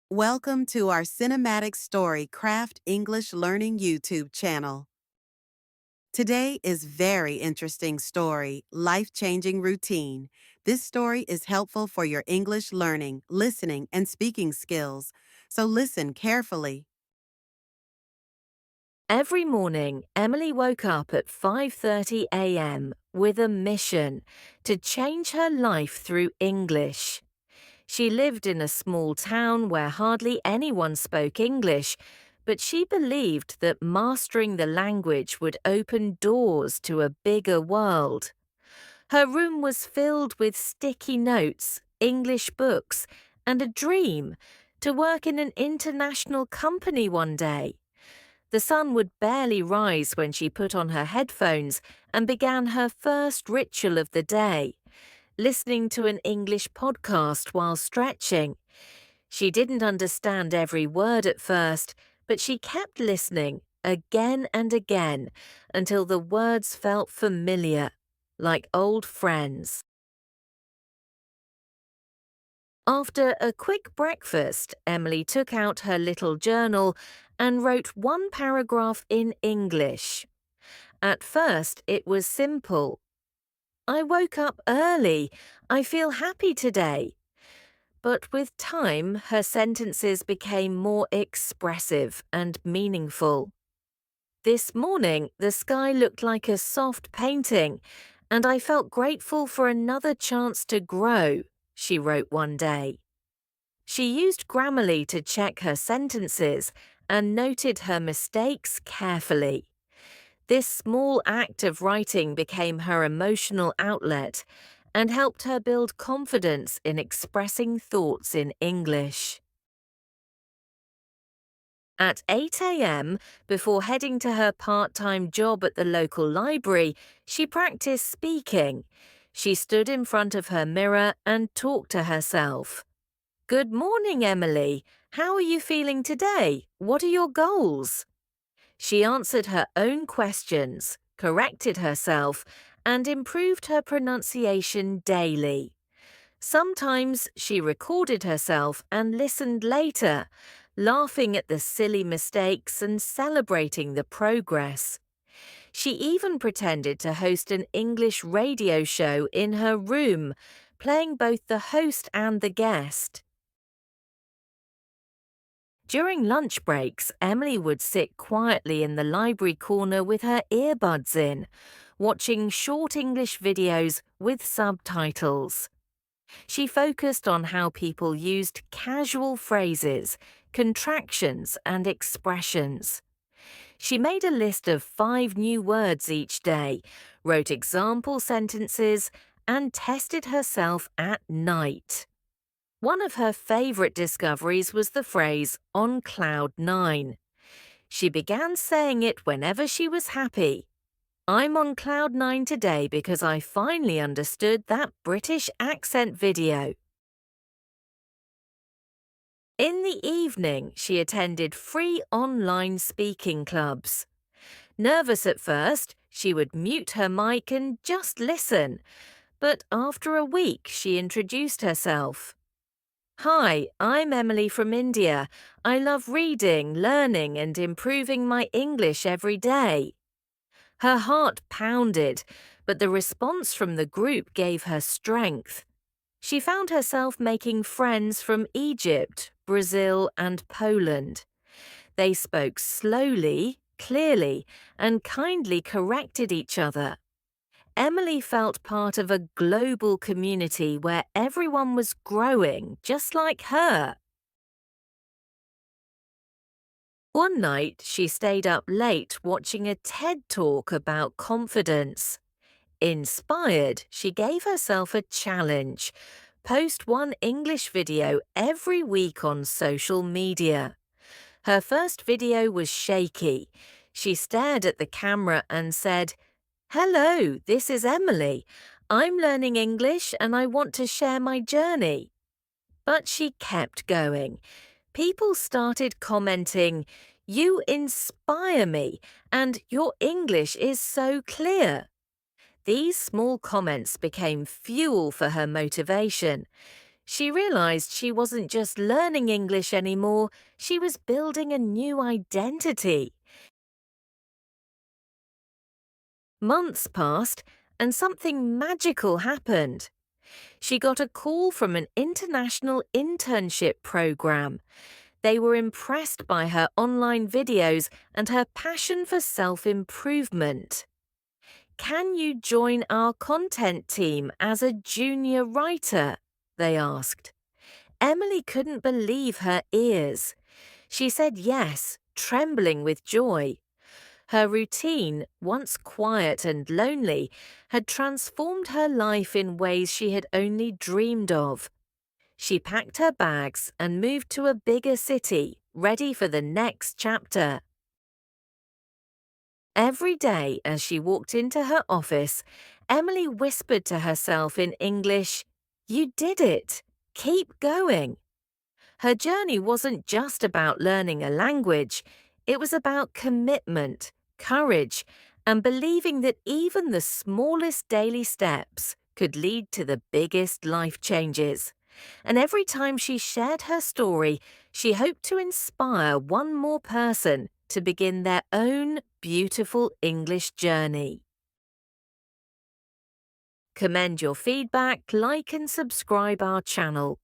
Welcome to our Cinematic Story Craft English Learning YouTube channel. Today is very interesting story, Life-Changing Routine. This story is helpful for your English learning, listening, and speaking skills, so listen carefully. Every morning, Emily woke up at 5:30 a.m. with a mission to change her life through English. She lived in a small town where hardly anyone spoke English, but she believed that mastering the language would open doors to a bigger world. Her room was filled with sticky notes, English books, and a dream to work in an international company one day. The sun would barely rise when she put on her headphones and began her first ritual of the day, listening to an English podcast while stretching. She didn't understand every word at first, but she kept listening again and again until the words felt familiar, like old friends. After a quick breakfast, Emily took out her little journal and wrote one paragraph in English. At first, it was simple. I woke up early. I feel happy today. But with time, her sentences became more expressive and meaningful. This morning, the sky looked like a soft painting, and I felt grateful for another chance to grow, she wrote one day. She used Grammarly to check her sentences and noted her mistakes carefully. This small act of writing became her emotional outlet and helped her build confidence in expressing thoughts in English. At 8 a.m., before heading to her part-time job at the local library, she practiced speaking. She stood in front of her mirror and talked to herself. Good morning, Emily. How are you feeling today? What are your goals? She answered her own questions, corrected herself, and improved her pronunciation daily. Sometimes she recorded herself and listened later, laughing at the silly mistakes and celebrating the progress. She even pretended to host an English radio show in her room, playing both the host and the guest. During lunch breaks, Emily would sit quietly in the library corner with her earbuds in, watching short English videos with subtitles. She focused on how people used casual phrases, contractions, and expressions. She made a list of 5 new words each day, wrote example sentences, and tested herself at night. One of her favorite discoveries was the phrase "on cloud nine." She began saying it whenever she was happy. I'm on cloud nine today because I finally understood that British accent video. In the evening, she attended free online speaking clubs. Nervous at first, she would mute her mic and just listen. But after a week, she introduced herself. Hi, I'm Emily from India. I love reading, learning, and improving my English every day. Her heart pounded, but the response from the group gave her strength. She found herself making friends from Egypt, Brazil, and Poland. They spoke slowly, clearly, and kindly corrected each other. Emily felt part of a global community where everyone was growing just like her. One night, she stayed up late watching a TED Talk about confidence. Inspired, she gave herself a challenge: post one English video every week on social media. Her first video was shaky. She stared at the camera and said, "Hello, this is Emily. I'm learning English and I want to share my journey." But she kept going. People started commenting, "You inspire me," and "Your English is so clear." These small comments became fuel for her motivation. She realized she wasn't just learning English anymore, she was building a new identity. Months passed, and something magical happened. She got a call from an international internship program. They were impressed by her online videos and her passion for self-improvement. "Can you join our content team as a junior writer?" they asked. Emily couldn't believe her ears. She said yes, trembling with joy. Her routine, once quiet and lonely, had transformed her life in ways she had only dreamed of. She packed her bags and moved to a bigger city, ready for the next chapter. Every day as she walked into her office, Emily whispered to herself in English, "You did it! Keep going!" Her journey wasn't just about learning a language, it was about commitment, courage, and believing that even the smallest daily steps could lead to the biggest life changes. And every time she shared her story, she hoped to inspire one more person to begin their own beautiful English journey. Commend your feedback, like and subscribe our channel.